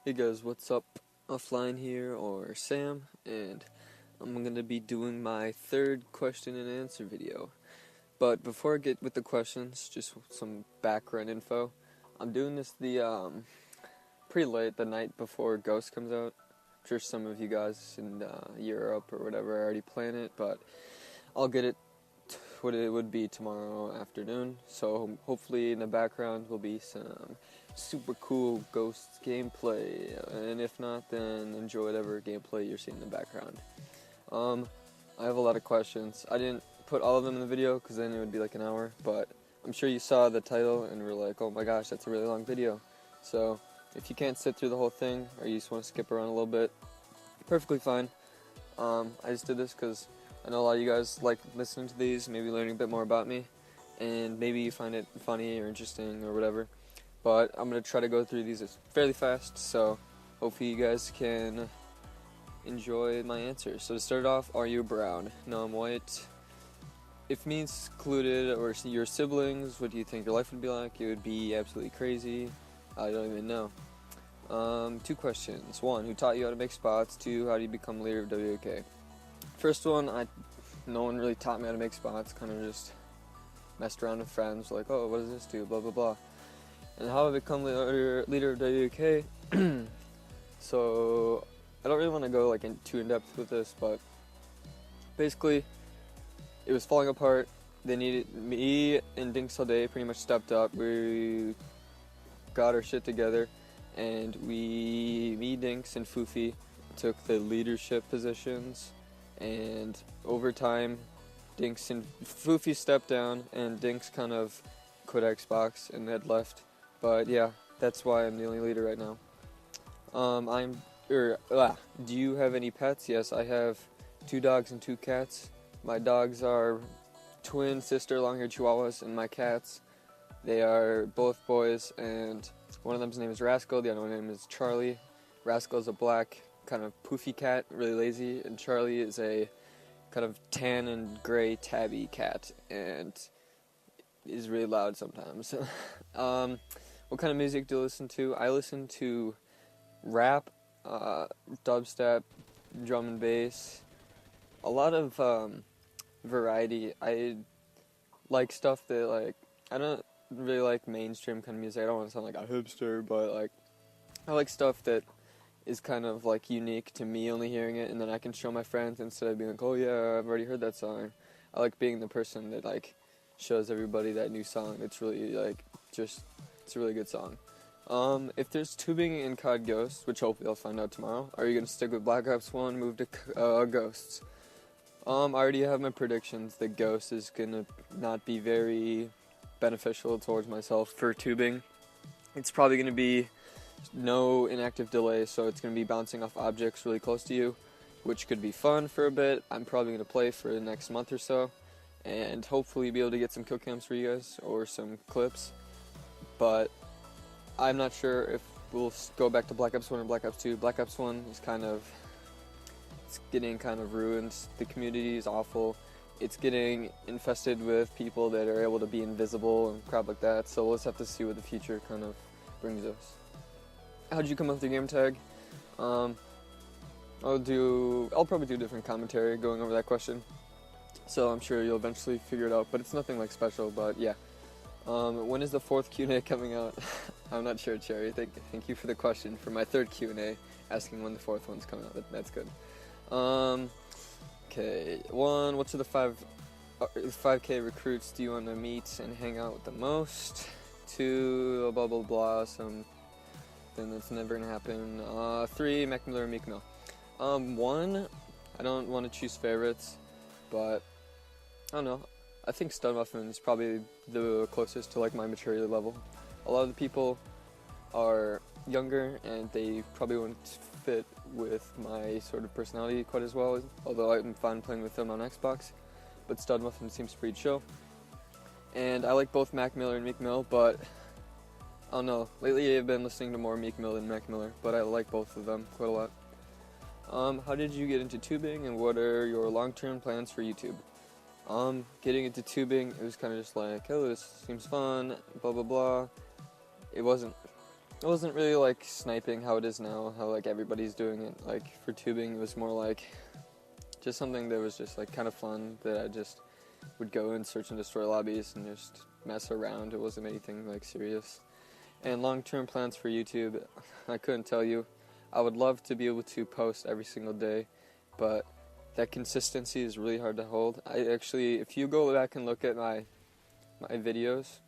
Hey guys, what's up? Offline here, or Sam, and I'm gonna be doing my third question and answer video. But before I get with the questions, just some background info. I'm doing this pretty late, the night before Ghost comes out. I'm sure some of you guys in Europe or whatever already plan it, but I'll get it what it would be tomorrow afternoon. So hopefully in the background will be some super cool Ghosts gameplay, and if not, then enjoy whatever gameplay you're seeing in the background. I have a lot of questions. I didn't put all of them in the video because then it would be like an hour, but I'm sure you saw the title and were like, oh my gosh, that's a really long video. So if you can't sit through the whole thing, or you just want to skip around a little bit, perfectly fine. I just did this because I know a lot of you guys like listening to these, maybe learning a bit more about me, and maybe you find it funny or interesting or whatever. But I'm going to try to go through these fairly fast, so hopefully you guys can enjoy my answers. So to start off, are you brown? No, I'm white. If me excluded, or your siblings, what do you think your life would be like? It would be absolutely crazy. I don't even know. 2 questions. 1, who taught you how to make spots? 2, how do you become leader of WK? First one, no one really taught me how to make spots, kind of just messed around with friends, like, oh, what does this do, blah, blah, blah. And how I become leader of WK, so I don't really want to go like too in-depth with this, but basically, it was falling apart. They needed, me and Dinks all day pretty much stepped up. We got our shit together, and me, Dinks, and Foofy took the leadership positions. And over time, Dinks and Foofy stepped down, and Dinks kind of quit Xbox and had left. But yeah, that's why I'm the only leader right now. Do you have any pets? Yes, I have 2 dogs and 2 cats. My dogs are twin sister long-haired Chihuahuas, and my cats, they are both boys, and one of them's name is Rascal, the other one's name is Charlie. Rascal is a black, kind of poofy cat, really lazy, and Charlie is a kind of tan and gray tabby cat, and is really loud sometimes. What kind of music do you listen to? I listen to rap, dubstep, drum and bass, a lot of variety. I like stuff that, like, I don't really like mainstream kind of music. I don't want to sound like a hipster, but like, I like stuff that is kind of like unique to me only hearing it, and then I can show my friends instead of being like, oh yeah, I've already heard that song. I like being the person that like shows everybody that new song. It's really like it's a really good song. If there's tubing in COD Ghosts, which hopefully I'll find out tomorrow, are you gonna stick with Black Ops 1, move to Ghosts? I already have my predictions that Ghost is gonna not be very beneficial towards myself for tubing. It's probably gonna be no inactive delay, so it's going to be bouncing off objects really close to you, which could be fun for a bit. I'm probably going to play for the next month or so, and hopefully be able to get some kill cams for you guys, or some clips, but I'm not sure if we'll go back to Black Ops 1 or Black Ops 2. Black Ops 1 is it's getting kind of ruined. The community is awful. It's getting infested with people that are able to be invisible and crap like that, so we'll just have to see what the future kind of brings us. How'd you come up with your game tag? I'll probably do different commentary going over that question, so I'm sure you'll eventually figure it out, but it's nothing like special. But yeah, when is the 4th Q&A coming out? I'm not sure, Cherry. Thank you for the question for my 3rd Q&A, asking when the 4th one's coming out. That's good. Okay, 1, what's the 5K recruits do you want to meet and hang out with the most? 2, blah blah blah, something that's never gonna happen. 3, Mac Miller or Meek Mill. 1, I don't want to choose favorites, but I don't know. I think Stud Muffin is probably the closest to like my maturity level. A lot of the people are younger, and they probably wouldn't fit with my sort of personality quite as well, although I'm fine playing with them on Xbox. But Stud Muffin seems pretty chill. And I like both Mac Miller and Meek Mill, but I don't know. Lately I've been listening to more Meek Mill than Mac Miller, but I like both of them quite a lot. How did you get into tubing, and what are your long-term plans for YouTube? Getting into tubing, it was kind of just like, oh, this seems fun, blah blah blah. It wasn't it wasn't really like sniping how it is now, how like everybody's doing it. Like for tubing, it was more like just something that was just like kind of fun, that I just would go and search and destroy lobbies and just mess around. It wasn't anything like serious. And long-term plans for YouTube, I couldn't tell you. I would love to be able to post every single day, but that consistency is really hard to hold. I actually, if you go back and look at my videos,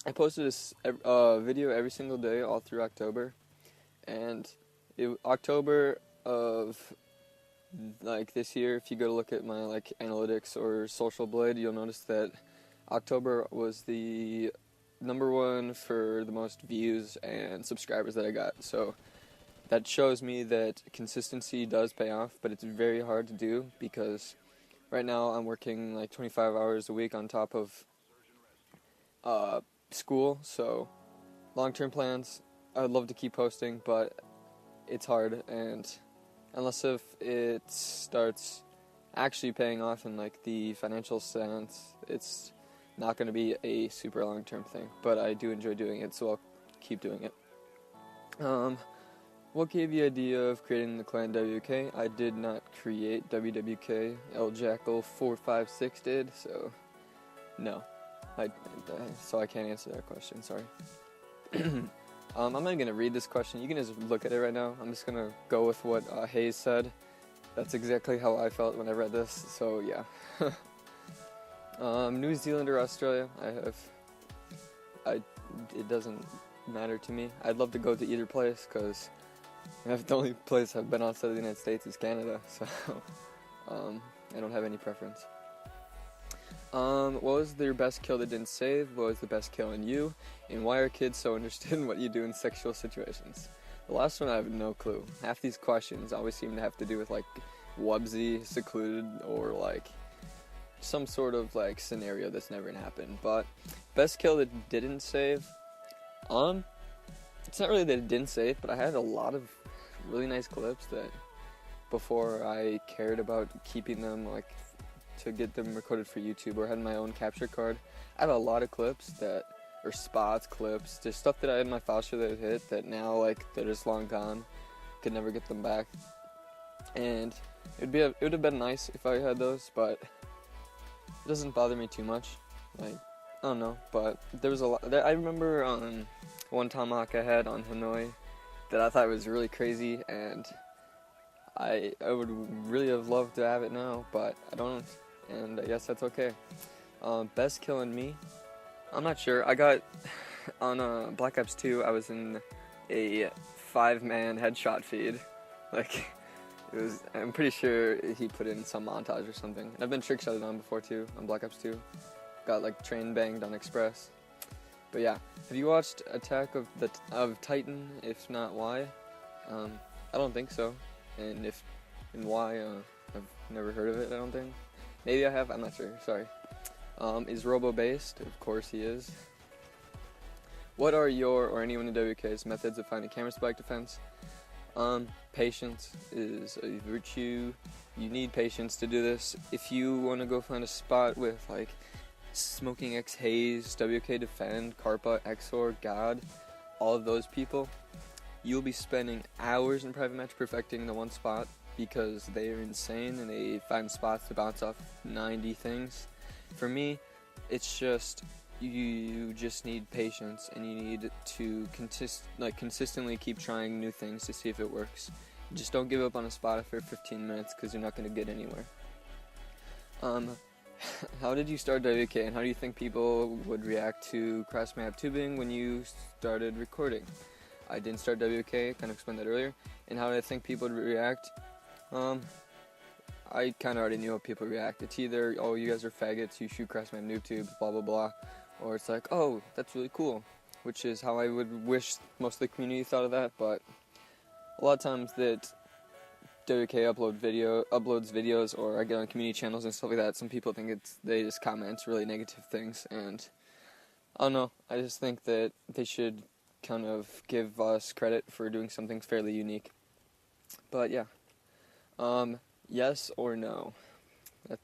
I posted this video every single day all through October, and October of like this year, if you go to look at my like analytics or Social Blade, you'll notice that October was the #1 for the most views and subscribers that I got. So that shows me that consistency does pay off, but it's very hard to do because right now I'm working like 25 hours a week on top of school. So long-term plans, I'd love to keep posting, but it's hard, and unless if it starts actually paying off in like the financial sense, it's not going to be a super long-term thing. But I do enjoy doing it, so I'll keep doing it. What gave you the idea of creating the clan WK? I did not create WWK. LJackal456 did, so no. So I can't answer that question, sorry. I'm not going to read this question. You can just look at it right now. I'm just going to go with what Hayes said. That's exactly how I felt when I read this, so yeah. New Zealand or Australia? It doesn't matter to me. I'd love to go to either place, because the only place I've been outside of the United States is Canada, so I don't have any preference. What was your best kill that didn't save? What was the best kill on you? And why are kids so interested in what you do in sexual situations? The last one, I have no clue. Half these questions always seem to have to do with like Wubsy, secluded, or like some sort of like scenario that's never gonna happen. But best kill that didn't save, it's not really that it didn't save, but I had a lot of really nice clips that before I cared about keeping them like to get them recorded for YouTube or had my own capture card. I have a lot of clips that, or spots, clips, just stuff that I had in my file share that hit that now like they're just long gone, could never get them back. And it would have been nice if I had those, but it doesn't bother me too much. Like, I don't know, but there was a lot. I remember one tomahawk I had on Hanoi that I thought was really crazy, and I would really have loved to have it now, but I don't, and I guess that's okay. Best kill on me? I'm not sure. I got, on Black Ops 2, I was in a 5-man headshot feed. Like, it was, I'm pretty sure he put in some montage or something. And I've been trick-shotted on before too, on Black Ops 2. Got like train banged on Express. But yeah, have you watched Attack of Titan? If not, why? I don't think so. And why, I've never heard of it, I don't think. Maybe I have, I'm not sure, sorry. Is Robo based? Of course he is. What are your, or anyone in WK's, methods of finding camera spike defense? Patience is a virtue. You need patience to do this. If you want to go find a spot with like Smoking X Haze, WK Defend, Karpa, Exor, God, all of those people, you'll be spending hours in private match perfecting the one spot because they are insane and they find spots to bounce off 90 things. For me, it's just you just need patience and you need to consistently keep trying new things to see if it works. Just don't give up on a spot after 15 minutes because you're not going to get anywhere. How did you start WK and how do you think people would react to cross-map tubing when you started recording? I didn't start WK, kind of explained that earlier. And how did I think people would react? I kind of already knew how people react. It's either, oh, you guys are faggots, you shoot cross-map noob tubes, blah blah blah. Or it's like, oh, that's really cool. Which is how I would wish most of the community thought of that, but a lot of times that WK uploads videos or I get on community channels and stuff like that, some people think they just comment really negative things, and I don't know, I just think that they should kind of give us credit for doing something fairly unique. But yeah, yes or no?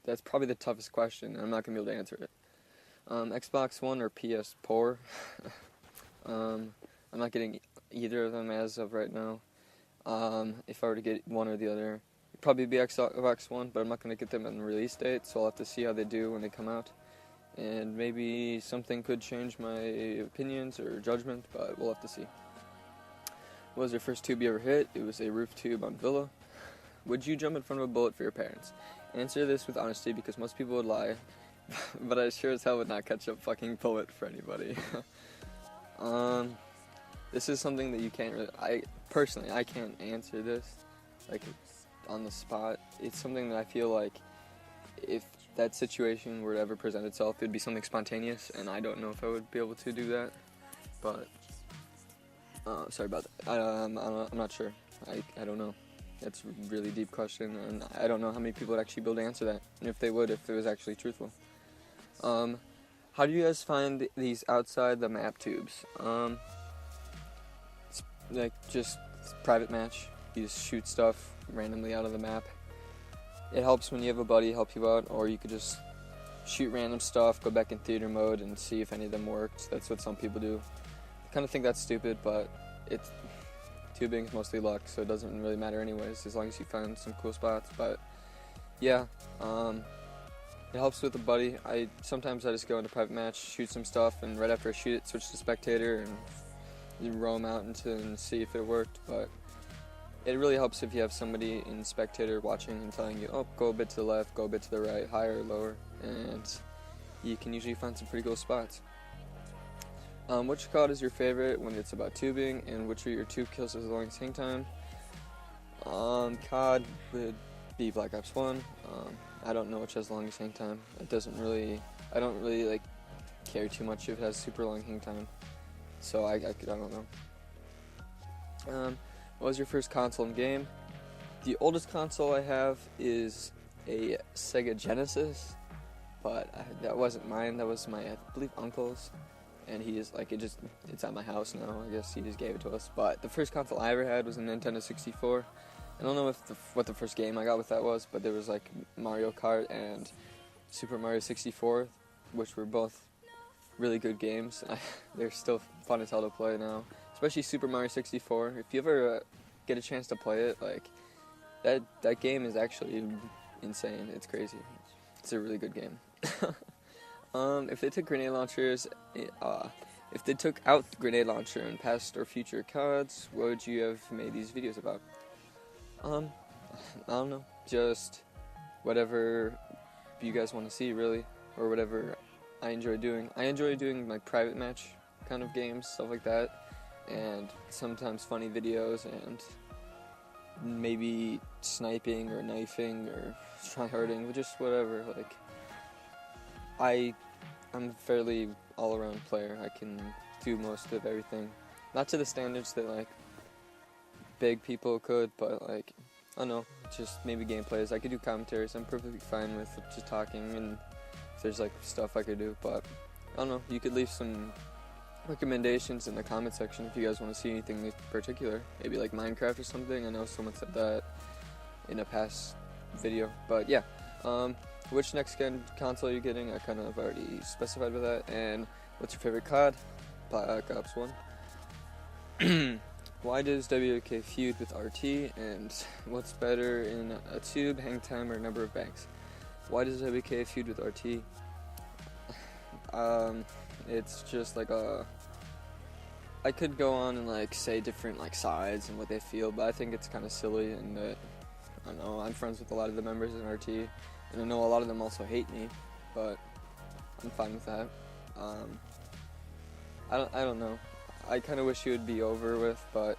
That's probably the toughest question, and I'm not going to be able to answer it. Xbox One or PS4? I'm not getting either of them as of right now. If I were to get one or the other, it'd probably be X1, but I'm not going to get them on the release date, so I'll have to see how they do when they come out. And maybe something could change my opinions or judgment, but we'll have to see. What was your first tube you ever hit? It was a roof tube on Villa. Would you jump in front of a bullet for your parents? Answer this with honesty, because most people would lie, but I sure as hell would not catch a fucking bullet for anybody. This is something that you can't really, I can't answer this, like, on the spot. It's something that I feel like if that situation were to ever present itself, it'd be something spontaneous, and I don't know if I would be able to do that, but, sorry about that. I'm not sure. I don't know. That's a really deep question, and I don't know how many people would actually be able to answer that, and if they would, if it was actually truthful. How do you guys find these outside the map tubes? It's like just private match. You just shoot stuff randomly out of the map. It helps when you have a buddy help you out, or you could just shoot random stuff, go back in theater mode, and see if any of them worked. That's what some people do. I kind of think that's stupid, but tubing is mostly luck, so it doesn't really matter anyways, as long as you find some cool spots. But yeah, it helps with a buddy. Sometimes I just go into private match, shoot some stuff, and right after I shoot it, switch to spectator and you roam out and see if it worked. But it really helps if you have somebody in spectator watching and telling you, oh, go a bit to the left, go a bit to the right, higher or lower, and you can usually find some pretty cool spots. Which COD is your favorite when it's about tubing, and which are your tube kills as the longest hang time? COD would be Black Ops 1. I don't know which has the longest hang time. I don't really like care too much if it has super long hang time. So I don't know. What was your first console and game? The oldest console I have is a Sega Genesis, but that wasn't mine. That was my, I believe, uncle's. And he is like, it's at my house now. I guess he just gave it to us. But the first console I ever had was a Nintendo 64. I don't know what the first game I got with that was, but there was like Mario Kart and Super Mario 64, which were both really good games. They're still fun as hell to play now, especially Super Mario 64. If you ever get a chance to play it, like that game is actually insane. It's crazy. It's a really good game. If they took grenade launchers, if they took out the grenade launcher in past or future CODs, what would you have made these videos about? I don't know, just whatever you guys want to see, really, or whatever I enjoy doing. I enjoy doing like private match kind of games, stuff like that, and sometimes funny videos, and maybe sniping or knifing or tryharding, just whatever. Like, I'm a fairly all-around player. I can do most of everything. Not to the standards that, like, big people could, but, like, I don't know, just maybe gameplays. I could do commentaries. I'm perfectly fine with just talking, and if there's, like, stuff I could do, but, I don't know, you could leave some recommendations in the comment section if you guys want to see anything in particular. Maybe, like, Minecraft or something. I know someone said that in a past video, but, yeah. Which next-gen console are you getting? I kind of already specified with that. And what's your favorite COD? Black Ops 1. Why does WK feud with RT? And what's better in a tube, hang time, or number of banks? Why does WK feud with RT? It's just like I could go on and like say different like sides and what they feel, but I think it's kind of silly, and that I don't know. I'm friends with a lot of the members in RT. And I know a lot of them also hate me, but I'm fine with that. I don't know. I kind of wish it would be over with, but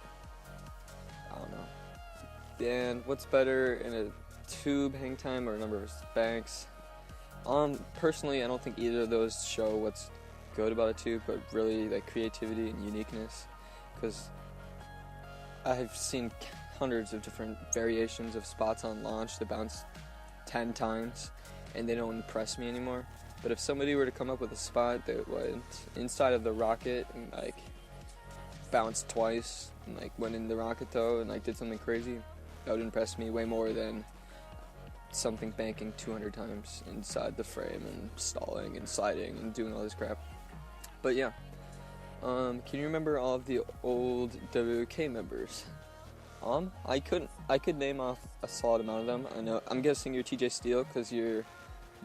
I don't know. And what's better in a tube, hang time, or a number of banks? Personally, I don't think either of those show what's good about a tube, but really like creativity and uniqueness. Because I've seen hundreds of different variations of spots on launch that bounce 10 times, and they don't impress me anymore. But if somebody were to come up with a spot that went inside of the rocket and like bounced twice and like went in the rocket though and like did something crazy, that would impress me way more than something banking 200 times inside the frame and stalling and sliding and doing all this crap. But yeah, Can you remember all of the old WK members? I could name off a solid amount of them. I know. I'm guessing you're TJ Steele because your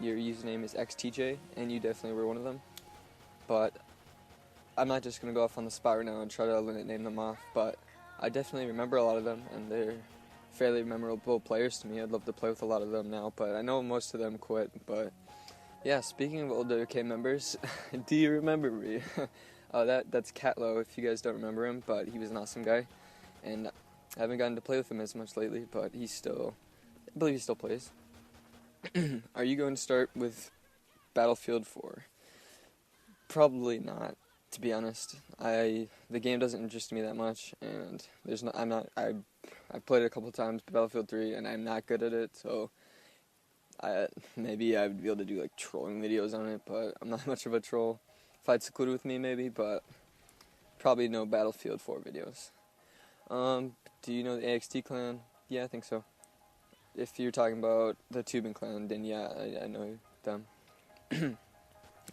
username is XTJ, and you definitely were one of them. But I'm not just gonna go off on the spot right now and try to name them off. But I definitely remember a lot of them, and they're fairly memorable players to me. I'd love to play with a lot of them now, but I know most of them quit. But yeah, speaking of old WK members, do you remember me? That's Catlow, if you guys don't remember him, but he was an awesome guy, and I haven't gotten to play with him as much lately, but I believe he still plays. Are you going to start with Battlefield 4? Probably not, to be honest. The game doesn't interest me that much, and I've played it a couple times, Battlefield 3, and I'm not good at it, so maybe I would be able to do like trolling videos on it, but I'm not much of a troll. If I'd secluded with me, maybe, but probably no Battlefield 4 videos. Do you know the AXT clan? Yeah, I think so. If you're talking about the tubing clan, then yeah, I know them.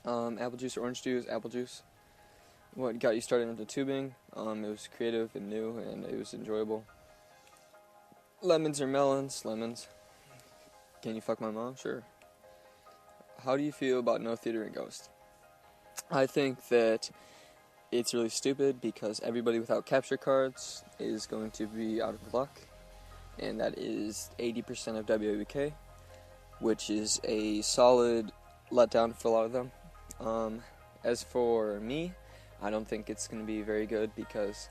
Apple juice or orange juice? Apple juice. What got you started into tubing? It was creative and new, and it was enjoyable. Lemons or melons? Lemons. Can you fuck my mom? Sure. How do you feel about no theater in Ghost? I think that it's really stupid because everybody without capture cards is going to be out of luck, and that is 80% of WWK, which is a solid letdown for a lot of them. As for me, I don't think it's going to be very good because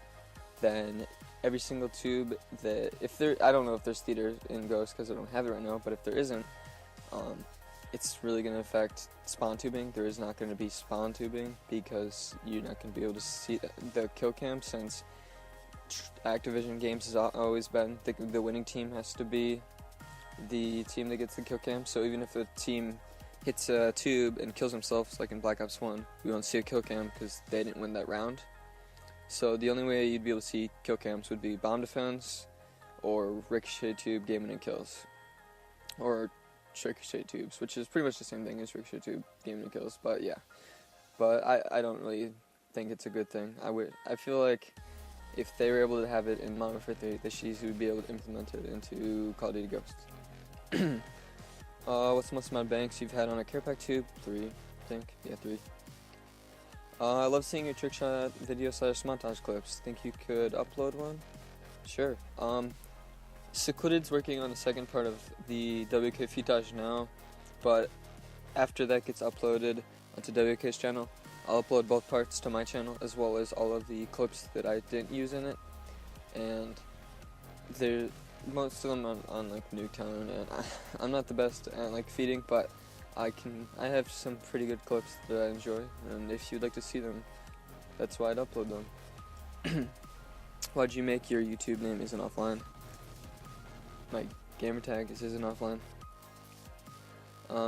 then every single tube I don't know if there's theater in Ghost because I don't have it right now, but if there isn't, it's really going to affect spawn tubing. There is not going to be spawn tubing because you're not going to be able to see the kill cam, since Activision games has always been the winning team has to be the team that gets the kill cam. So even if a team hits a tube and kills themselves, like in Black Ops 1, we won't see a kill cam because they didn't win that round. So the only way you'd be able to see kill cams would be bomb defense or ricochet tube game and kills, or ricochet tubes, which is pretty much the same thing as ricochet tube game and kills. But yeah, but I don't really think it's a good thing. I feel like if they were able to have it in Modern Warfare 3, the Shiz would be able to implement it into Call of Duty Ghosts. What's the most amount of banks you've had on a care pack tube? 3, I think. Yeah, 3. I love seeing your trick shot video / montage clips. Think you could upload one? Sure. Secluded's working on the second part of the WK footage now, but after that gets uploaded onto WK's channel, I'll upload both parts to my channel as well as all of the clips that I didn't use in it, and most of them on like Nuketown, and I'm not the best at like feeding, but I have some pretty good clips that I enjoy, and if you'd like to see them, that's why I'd upload them. Why'd you make your YouTube name isn't offline? My gamertag isn't offline.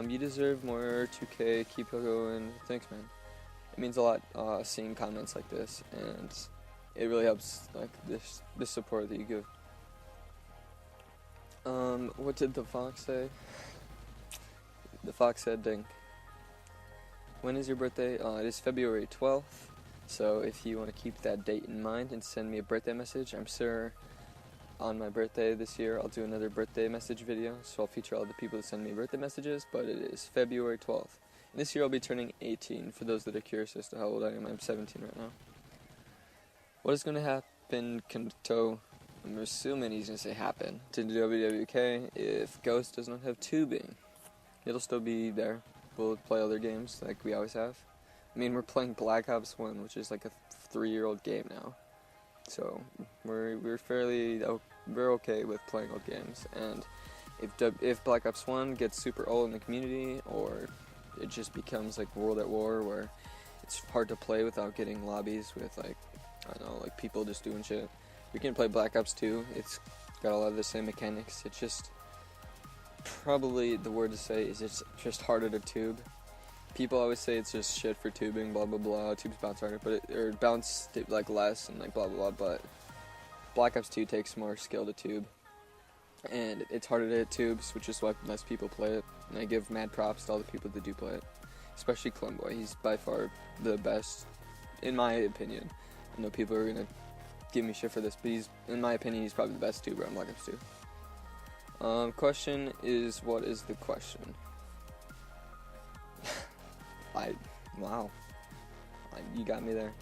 You deserve more 2K, keep going, thanks man. It means a lot seeing comments like this, and it really helps like this support that you give. What did the fox say? The fox said ding. When is your birthday? It is February 12th, so if you want to keep that date in mind and send me a birthday message, I'm sure on my birthday this year I'll do another birthday message video, so I'll feature all the people that send me birthday messages, but it is February 12th. And this year I'll be turning 18, for those that are curious as to how old I am. I'm 17 right now. What is going to happen, Kanto? I'm assuming he's going to say happen to WWK if Ghost does not have tubing. It'll still be there. We'll play other games like we always have. I mean, we're playing Black Ops 1, which is like a 3-year-old game now. So we're okay with playing old games. And if Black Ops 1 gets super old in the community, or it just becomes like World at War, where it's hard to play without getting lobbies with like, I don't know, like people just doing shit, we can play Black Ops 2. It's got a lot of the same mechanics. It's just, probably the word to say is it's just harder to tube. People always say it's just shit for tubing, blah blah blah, tubes bounce harder, or bounce like less and like blah blah blah, but Black Ops 2 takes more skill to tube, and it's harder to hit tubes, which is why less people play it, and I give mad props to all the people that do play it, especially Clone Boy. He's by far the best in my opinion. I know people are gonna give me shit for this, but in my opinion, he's probably the best tuber on Black Ops 2. Question is, what is the question? Wow. You got me there.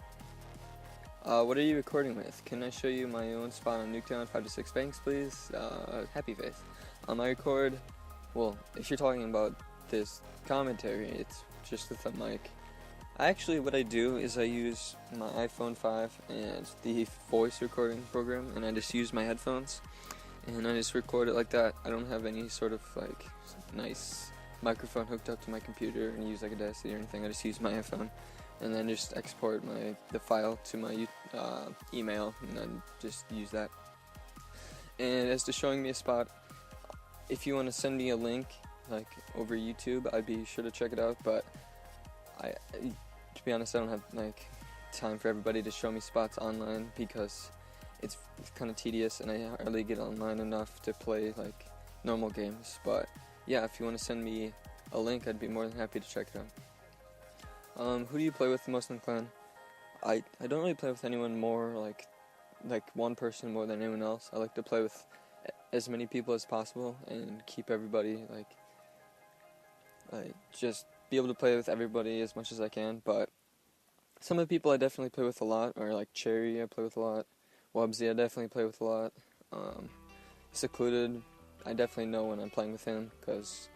What are you recording with? Can I show you my own spot on Nuketown 5 to 6 banks, please? Happy face. I record, well, if you're talking about this commentary, it's just with a mic. Actually, what I do is I use my iPhone 5 and the voice recording program, and I just use my headphones, and I just record it like that. I don't have any sort of like nice microphone hooked up to my computer and use like Audacity or anything. I just use my iPhone, and then just export the file to my email, and then just use that. And as to showing me a spot, if you want to send me a link, like over YouTube, I'd be sure to check it out. But to be honest, I don't have like time for everybody to show me spots online because it's kind of tedious, and I hardly get online enough to play like normal games. But yeah, if you want to send me a link, I'd be more than happy to check it out. Who do you play with the most in the clan? I don't really play with anyone more like one person more than anyone else. I like to play with as many people as possible and keep everybody like just be able to play with everybody as much as I can. But some of the people I definitely play with a lot are like Cherry, I play with a lot. Wubsy, I definitely play with a lot. Secluded, I definitely know when I'm playing with him because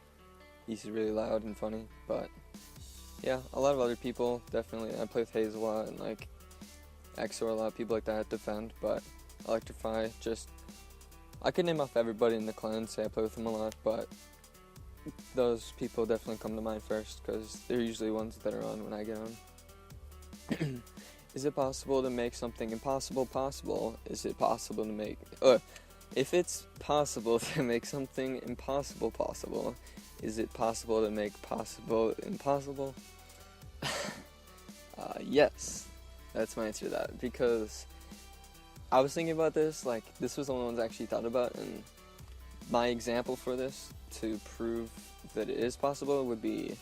he's really loud and funny. But yeah, a lot of other people, definitely. I play with Hayes a lot and like Exor a lot, people like that, Defend, but Electrify, I could name off everybody in the clan, say I play with them a lot, but those people definitely come to mind first because they're usually ones that are on when I get on. Is it possible to make something impossible possible? Is it possible to make... if it's possible to make something impossible possible, is it possible to make possible impossible? Yes. That's my answer to that, because I was thinking about this, like, this was the only ones I actually thought about, and my example for this, to prove that it is possible, would be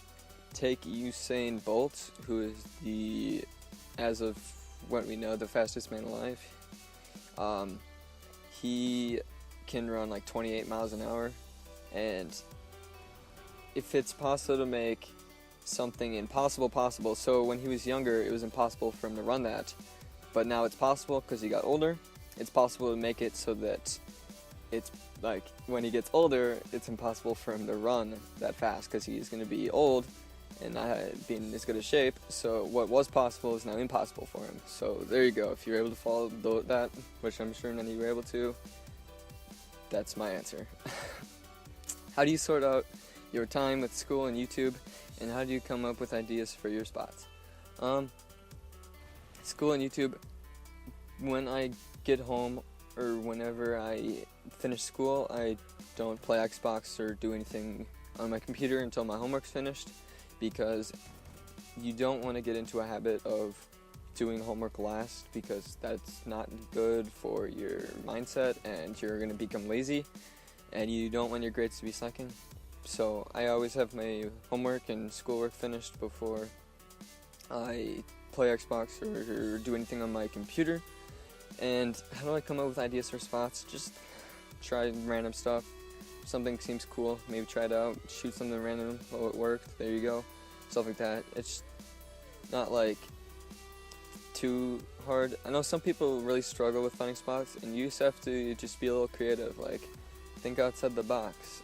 take Usain Bolt, who is as of what we know, the fastest man alive. He can run like 28 miles an hour, and if it's possible to make something impossible possible, so when he was younger it was impossible for him to run that, but now it's possible because he got older. It's possible to make it so that it's like when he gets older it's impossible for him to run that fast because he's going to be old and not be in as good a shape, so what was possible is now impossible for him. So there you go. If you're able to follow that, which I'm sure none of you were able to, that's my answer. How do you sort out your time with school and YouTube, and how do you come up with ideas for your spots? School and YouTube, when I get home or whenever I finish school, I don't play Xbox or do anything on my computer until my homework's finished, because you don't want to get into a habit of doing homework last, because that's not good for your mindset and you're going to become lazy, and you don't want your grades to be slacking. So I always have my homework and schoolwork finished before I play Xbox or do anything on my computer. And how do I come up with ideas for spots? Just try random stuff. Something seems cool, maybe try it out, shoot something random, oh it worked, there you go. Stuff like that. It's not like too hard. I know some people really struggle with finding spots, and you just have to just be a little creative, like think outside the box.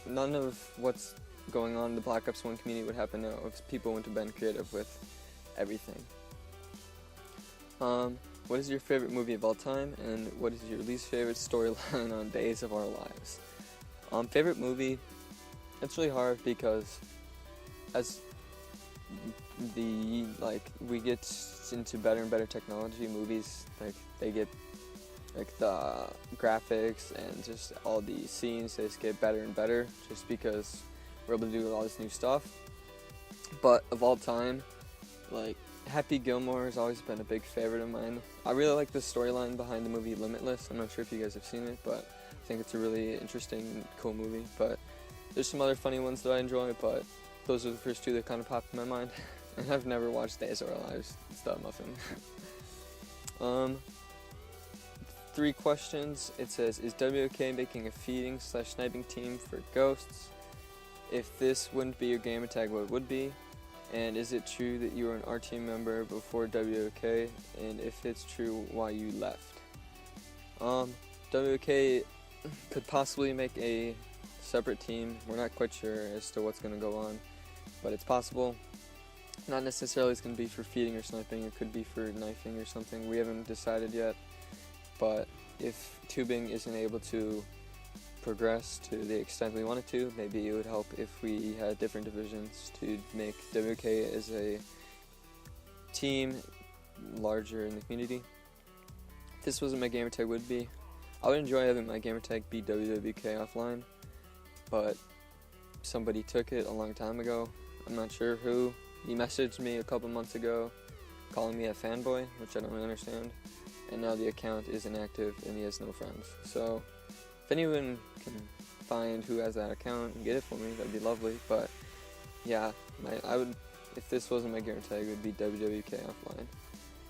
None of what's going on in the Black Ops 1 community would happen now if people wouldn't have been creative with everything. What is your favorite movie of all time, and what is your least favorite storyline on Days of Our Lives? Favorite movie, it's really hard because as we get into better and better technology, movies, they get the graphics and just all the scenes, they just get better and better just because we're able to do all this new stuff. But of all time, Happy Gilmore has always been a big favorite of mine. I really like the storyline behind the movie Limitless. I'm not sure if you guys have seen it, but I think it's a really interesting, cool movie. But there's some other funny ones that I enjoy, but those are the first two that kind of popped in my mind. And I've never watched Days of Our Lives. It's that muffin. 3 questions. It says, is WK making a feeding/sniping team for ghosts? If this wouldn't be your gamer tag, what would be? And is it true that you were an RT member before WK? And if it's true, why you left? WK could possibly make a separate team. We're not quite sure as to what's going to go on, but it's possible. Not necessarily it's going to be for feeding or sniping. It could be for knifing or something. We haven't decided yet. But if tubing isn't able to progress to the extent we want it to, maybe it would help if we had different divisions to make WK as a team larger in the community. If this wasn't my gamertag, would be. I would enjoy having my gamertag be WWK offline, but somebody took it a long time ago. I'm not sure who. He messaged me a couple months ago calling me a fanboy, which I don't really understand, and now the account is inactive and he has no friends. So if anyone can find who has that account and get it for me, that'd be lovely. But yeah, I would, if this wasn't my gamertag, it would be WWK offline.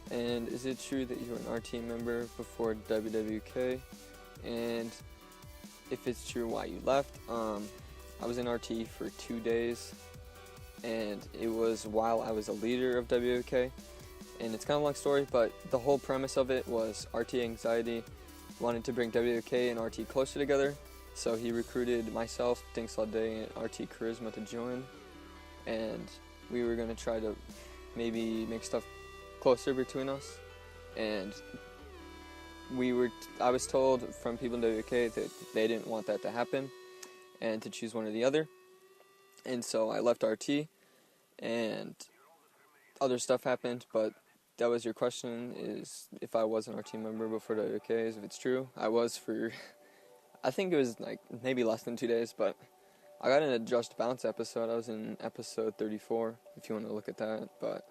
And is it true that you were an RT member before WWK? And if it's true, why you left? I was in RT for 2 days, and it was while I was a leader of WWK. And it's kind of a long story, but the whole premise of it was RT Anxiety wanted to bring WWK and RT closer together, so he recruited myself, Dinksauday, and RT Charisma to join, and we were going to try to maybe make stuff closer between us. And I was told from people in WWK that they didn't want that to happen and to choose one or the other, and so I left RT, and other stuff happened. But that was your question, is if I was an RT member before WWK, is if it's true. I was for, I think it was like maybe less than 2 days, but I got in a Just Bounce episode. I was in episode 34, if you want to look at that, but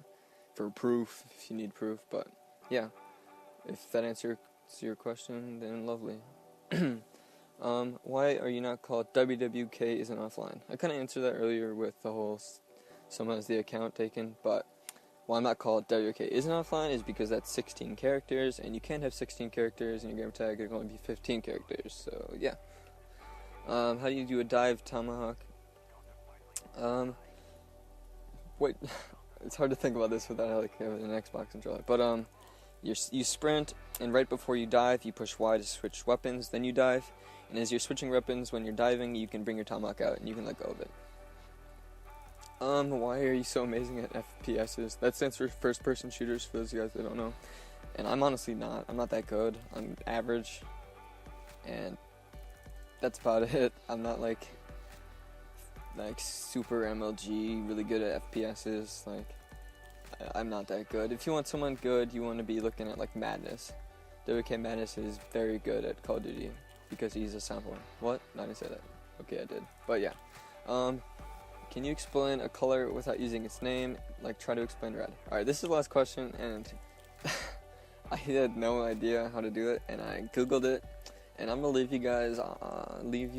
for proof, if you need proof. But yeah, if that answers your question, then lovely. Why are you not called WWK isn't offline? I kind of answered that earlier with the whole someone has the account taken, but why I'm not called WWK isn't offline is because that's 16 characters, and you can't have 16 characters in your gamer tag. It can only be 15 characters, so yeah. How do you do a dive tomahawk? Wait, it's hard to think about this without like having an Xbox controller, but you sprint, and right before you dive, you push Y to switch weapons, then you dive, and as you're switching weapons when you're diving, you can bring your tomahawk out, and you can let go of it. Why are you so amazing at FPSs? That stands for first-person shooters, for those of you guys that don't know. And I'm honestly not. I'm not that good. I'm average, and that's about it. I'm not like super MLG, really good at FPSs. Like, I'm not that good. If you want someone good, you want to be looking at like Madness. WK Madness is very good at Call of Duty because he's a sampler. What? No, I didn't say that. Okay, I did. But yeah. Can you explain a color without using its name? Like, try to explain red. Alright, this is the last question, and I had no idea how to do it, and I googled it, and I'm gonna leave you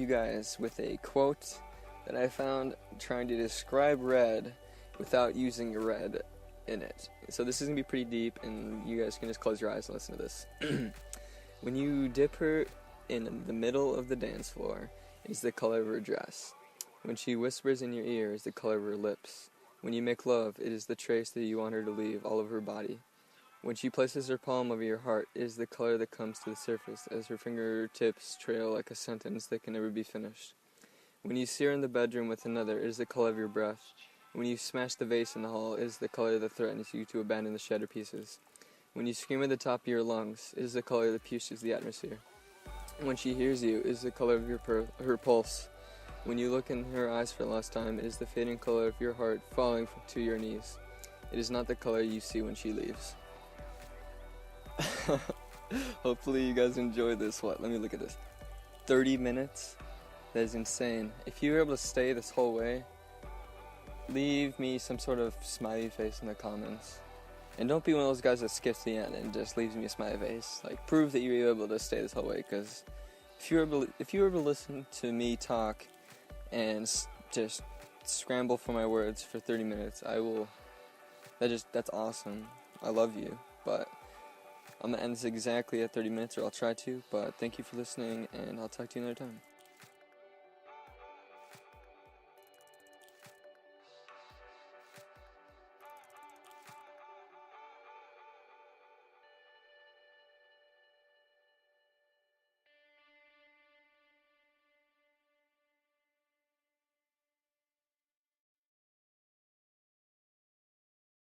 guys with a quote that I found trying to describe red without using red in it. So this is gonna be pretty deep, and you guys can just close your eyes and listen to this. When you dip her in the middle of the dance floor, is the color of her dress. When she whispers in your ear, is the color of her lips. When you make love, it is the trace that you want her to leave all over her body. When she places her palm over your heart, it is the color that comes to the surface as her fingertips trail like a sentence that can never be finished. When you see her in the bedroom with another, it is the color of your breath. When you smash the vase in the hall, it is the color that threatens you to abandon the shattered pieces. When you scream at the top of your lungs, it is the color that pierces the atmosphere. When she hears you, it is the color of her pulse. When you look in her eyes for the last time, it is the fading color of your heart falling to your knees. It is not the color you see when she leaves. Hopefully you guys enjoyed this. Let me look at this. 30 minutes? That is insane. If you were able to stay this whole way, leave me some sort of smiley face in the comments. And don't be one of those guys that skips the end and just leaves me a smiley face. Like, prove that you were able to stay this whole way, because if you were able to listen to me talk and just scramble for my words for 30 minutes, I will that's awesome. I love you. But I'm going to end this exactly at 30 minutes, or I'll try to. But thank you for listening, and I'll talk to you another time.